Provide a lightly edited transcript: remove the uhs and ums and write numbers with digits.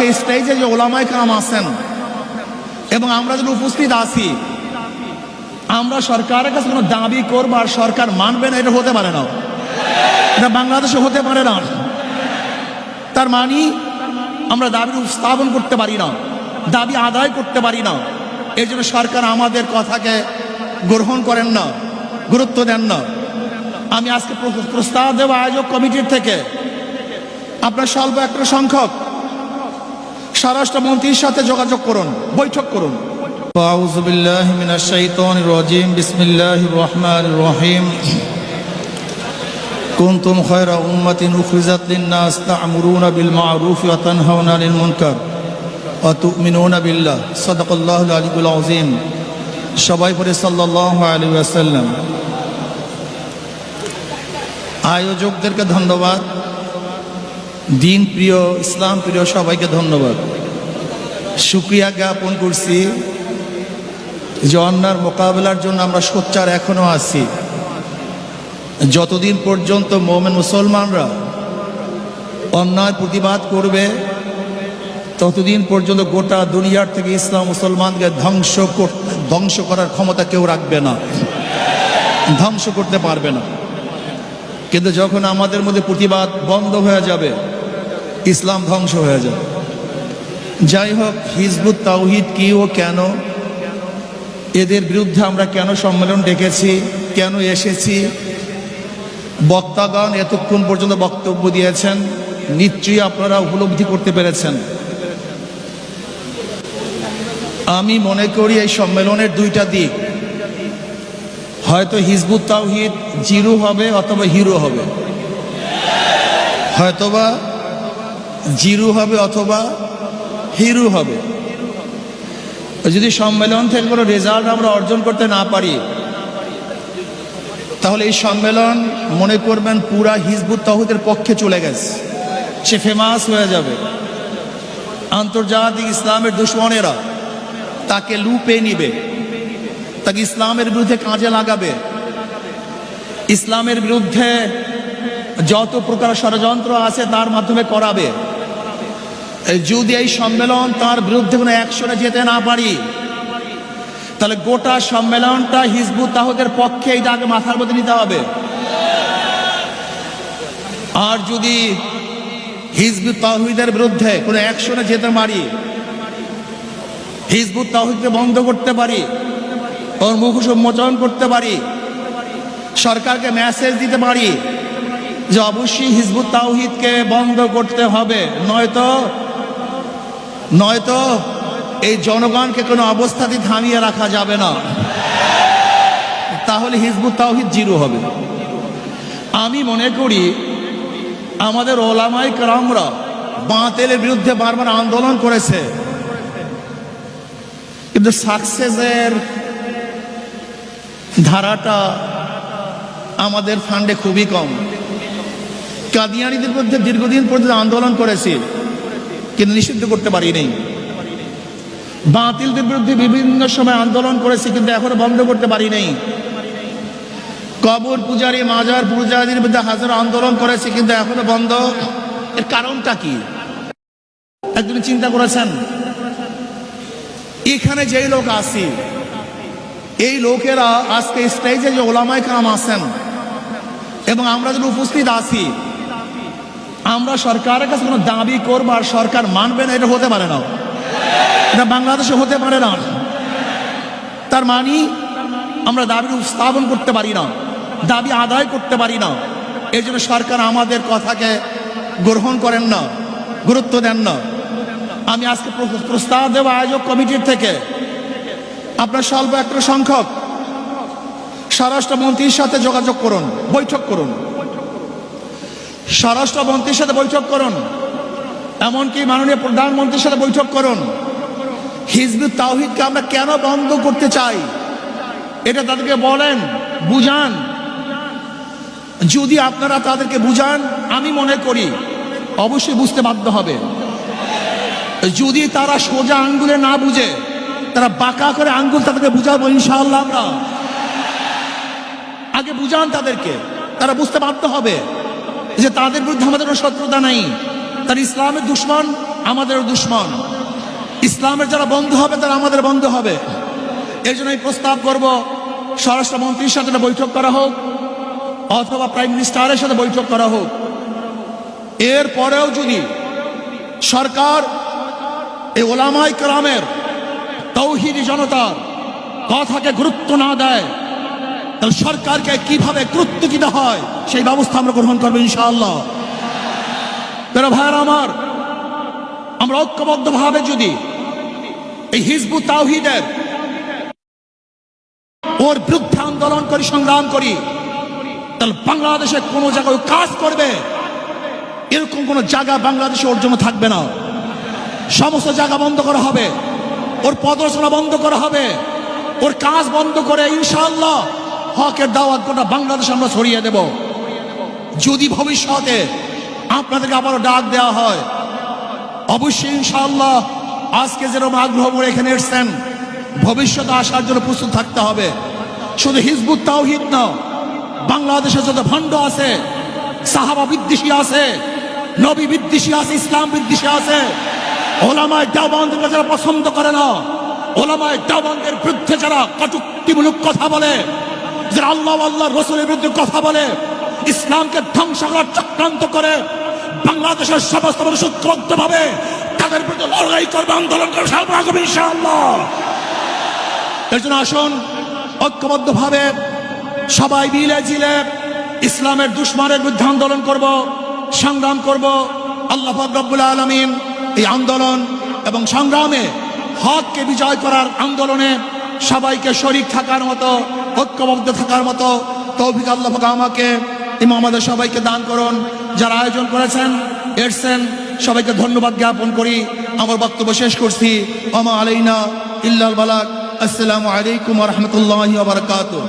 আজকে স্টেজে যে ওলামায়ে কেরাম আছেন এবং আমরা যারা উপস্থিত আছি, আমরা সরকারের কাছে কোনো দাবি করবো আর সরকার মানবে না, এটা হতে পারে না। এটা বাংলাদেশে হতে পারে না। তার মানে আমরা দাবি উপস্থাপন করতে পারি না, দাবি আদায় করতে পারি না। এই জন্য সরকার আমাদের কথাকে গ্রহণ করেন না, গুরুত্ব দেন না। আমি আজকে প্রস্তাব দেব আয়োজক কমিটির থেকে, আপনার স্বল্প একটা সংখ্যক স্বরাষ্ট্রমন্ত্রীর সাথে যোগাযোগ করুন, বৈঠক করুন। আউযু বিল্লাহি মিনাশ শাইতানির রাজিম, বিসমিল্লাহির রহমানির রহিম। কুনতুম খায়রা উম্মাতিন উখরিজাত লিন-নাস তা'মুরুনা বিল মা'রুফ ওয়া তানহাউনা আনিল মুনকার ওয়া তু'মিনুনা বিল্লাহ। সাদাকাল্লাহুল আলিয়্যুল আযীম। সবাই পড়ে সাল্লাল্লাহু আলাইহি ওয়াসাল্লাম। আয়োজকদেরকে ধন্যবাদ, দিন প্রিয়, ইসলাম প্রিয় সবাইকে ধন্যবাদ। শুকরিয়া জ্ঞাপন করছি যে অন্যার মোকাবেলার জন্য আমরা সোচ্চার এখনো আছি। যতদিন পর্যন্ত মুমিন মুসলমানরা অন্যায় প্রতিবাদ করবে, ততদিন পর্যন্ত গোটা দুনিয়ার থেকে ইসলাম মুসলমানকে ধ্বংস করার ক্ষমতা কেউ রাখবে না, ধ্বংস করতে পারবে না। কিন্তু যখন আমাদের মধ্যে প্রতিবাদ বন্ধ হয়ে যাবে, ইসলাম ধ্বংস হয়ে যাবে। যাই হোক, হিজবুত তাওহীদ কি ও কেন, এদের বিরুদ্ধে আমরা কেন সম্মেলন ডেকেছি, কেন এসেছি, বক্তাগণ এতক্ষণ পর্যন্ত বক্তব্য দিয়েছেন, নিশ্চয়ই আপনারা উপলব্ধি করতে পেরেছেন। আমি মনে করি এই সম্মেলনের দুইটা দিক, হয়তো হিজবুত তাওহীদ জিরো হবে অথবা হিরো হবে, হয়তোবা জিরো হবে অথবা হিরো হবে। যদি সম্মেলন থেকে কোনো রেজাল্ট আমরা অর্জন করতে না পারি, তাহলে এই সম্মেলন মনে করবেন পুরা হিজবুত তাওহীদের পক্ষে চলে গেছে, সে ফেমাস হয়ে যাবে। আন্তর্জাতিক ইসলামের দুশ্মনেরা তাকে লুপে নিবে, তাকে ইসলামের বিরুদ্ধে কাজে লাগাবে, ইসলামের বিরুদ্ধে যত প্রকার ষড়যন্ত্র আছে তার মাধ্যমে করাবে। যদি এই সম্মেলন তার বিরুদ্ধে কোনো অ্যাকশনে যেতে না পারি, তাহলে গোটা সম্মেলনটা হিজবুত তাওহীদের পক্ষে, এইটা আগে মাথার মধ্যে নিতে হবে। আর যদি হিজবুত তাওহীদের বিরুদ্ধে কোনো অ্যাকশনে যেতে পারি, হিজবুত তাওহীদকে বন্ধ করতে পারি, ওর মুখোশ উন্মোচন করতে পারি, সরকারকে মেসেজ দিতে পারি যে অবশ্যই হিজবুত তাওহীদকে বন্ধ করতে হবে, নয়তো এই জনগণকে কোনো অবস্থাতেই থামিয়ে রাখা যাবে না, তাহলে হিজবুত তাওহীদ জিরো হবে। আমি মনে করি আমাদের ওলামায়ে কেরামরা বাতিলের বিরুদ্ধে বারবার আন্দোলন করেছে, কিন্তু সাকসেসের ধারাটা আমাদের ফান্ডে খুবই কম। কাদিয়ানীদের বিরুদ্ধে দীর্ঘদিন পর্যন্ত আন্দোলন করেছি, কিন্তু নিষিদ্ধ করতে পারিনি। বাতিলদের বিরুদ্ধে বিভিন্ন সময় আন্দোলন করেছি, কিন্তু এখনো বন্ধ করতে পারিনি। কবর পূজারী, মাজার পূজারীর বিরুদ্ধে হাজার আন্দোলন করেছি, কিন্তু এখনো বন্ধ। এর কারণটা কি একদিন চিন্তা করেছেন? এখানে যেই লোক আছি, এই লোকেরা আজকে স্টেজে যে ওলামায়ে কেরাম আছেন এবং আমরা যারা উপস্থিত আছি, আমরা সরকারের কাছে কোনো দাবি করবো আর সরকার মানবে না, এটা হতে পারে না। এটা বাংলাদেশে হতে পারে না। তার মানে আমরা দাবি উপস্থাপন করতে পারি না, দাবি আদায় করতে পারি না। এই জন্য সরকার আমাদের কথাকে গ্রহণ করেন না, গুরুত্ব দেন না। আমি আজকে প্রস্তাব দেব আয়োজক কমিটির থেকে, আপনার স্বল্প একটা সংখ্যক স্বরাষ্ট্রমন্ত্রীর সাথে যোগাযোগ করুন, বৈঠক করুন, স্বরাষ্ট্রমন্ত্রীর সাথে বৈঠক করুন, এমনকি মাননীয় প্রধানমন্ত্রীর সাথে বৈঠক করুন। হিজবুত তাওহীদকে আমরা কেন বন্ধ করতে চাই, এটা তাদেরকে বলেন, বুঝান। যদি আপনারা তাদেরকে বুঝান, আমি মনে করি অবশ্যই বুঝতে বাধ্য হবে। যদি তারা সোজা আঙ্গুলে না বুঝে, তারা বাঁকা করে আঙ্গুল তাদেরকে বুঝাবো ইনশাআল্লাহ। আমরা আগে বুঝান তাদেরকে, তারা বুঝতে বাধ্য হবে যে তাদের বিরুদ্ধে আমাদের কোনো শত্রুতা নাই, তারা ইসলামের দুশমন, আমাদের দুশ্মন। ইসলামের যারা বন্ধু হবে তারা আমাদের বন্ধু হবে। এই জন্য প্রস্তাব করব, স্বরাষ্ট্রমন্ত্রীর সাথে একটা বৈঠক করা হোক অথবা প্রাইম মিনিস্টারের সাথে বৈঠক করা হোক। এরপরেও যদি সরকার এই ওলামায়ে কেরামের তৌহিদি জনতার কথাকে গুরুত্ব না দেয়, তাহলে সরকারকে কিভাবে গুরুত্ব দিতে হয় সেই ব্যবস্থা আমরা গ্রহণ করবো ইনশাআল্লাহ। তারা ভাইয়েরা আমার, আমরা ঐক্যবদ্ধভাবে যদি এই হিজবুত তাওহীদের ওর বিরুদ্ধে আন্দোলন করি, সংগ্রাম করি, তাহলে বাংলাদেশে কোনো জায়গায় কাজ করবে এরকম কোনো জায়গা বাংলাদেশে ওর জন্য থাকবে না। সমস্ত জায়গা বন্ধ করা হবে, ওর প্রদর্শনা বন্ধ করা হবে, ওর কাজ বন্ধ করে ইনশাআল্লাহ হকের দাওয়াত গোটা বাংলাদেশে আমরা ছড়িয়ে দেব। যদি ভবিষ্যতে আপনাদেরকে আবারও ডাক দেওয়া হয়, অবশ্যই ইনশাআল্লাহ আজকে যেরকম আগ্রহ করে এখানে এসছেন, ভবিষ্যতে আসার জন্য প্রস্তুত থাকতে হবে। শুধু হিজবুত তাওহীদ না, বাংলাদেশে যত ভণ্ড আছে, সাহাবা বিদ্বেষী আছে, নবী বিদ্বেষী আছে, ইসলাম বিদ্বেষী আছে, ওলামায়ে দেওবন্দকে যারা পছন্দ করে না, ওলামায়ে দেওবন্দের বিরুদ্ধে যারা কটূক্তিমূলক কথা বলে, যারা আল্লাহ আল্লাহ রসুলের বিরুদ্ধে কথা বলে, ইসলামকে ধ্বংস করার চক্রান্ত করে, বাংলাদেশের সমস্ত মানুষ ঐক্যবদ্ধভাবে তাদের বিরুদ্ধে লড়াই করবে, আন্দোলন করবে ইনশাআল্লাহ। এর জন্য আসুন ঐক্যবদ্ধভাবে সবাই মিলে জিলে ইসলামের দুশমনের বিরুদ্ধে আন্দোলন করব, সংগ্রাম করব। আল্লাহ পাক রব্বুল আলামিন এই আন্দোলন এবং সংগ্রামে হককে বিজয় করার আন্দোলনে সবাইকে শরীক থাকার মতো, ঐক্যবদ্ধ থাকার মতো তৌফিক আল্লাহ পাক আমাকে এবং আমাদের সবাইকে দান করুন। যারা আয়োজন করেছেন, এসছেন, সবাইকে ধন্যবাদ জ্ঞাপন করি। আমার বক্তব্য শেষ করছি। ওমা আলাইনা ইল্লাল বালাগ। আসসালামু আলাইকুম ওয়া রাহমাতুল্লাহি ওয়া বারাকাতুহু।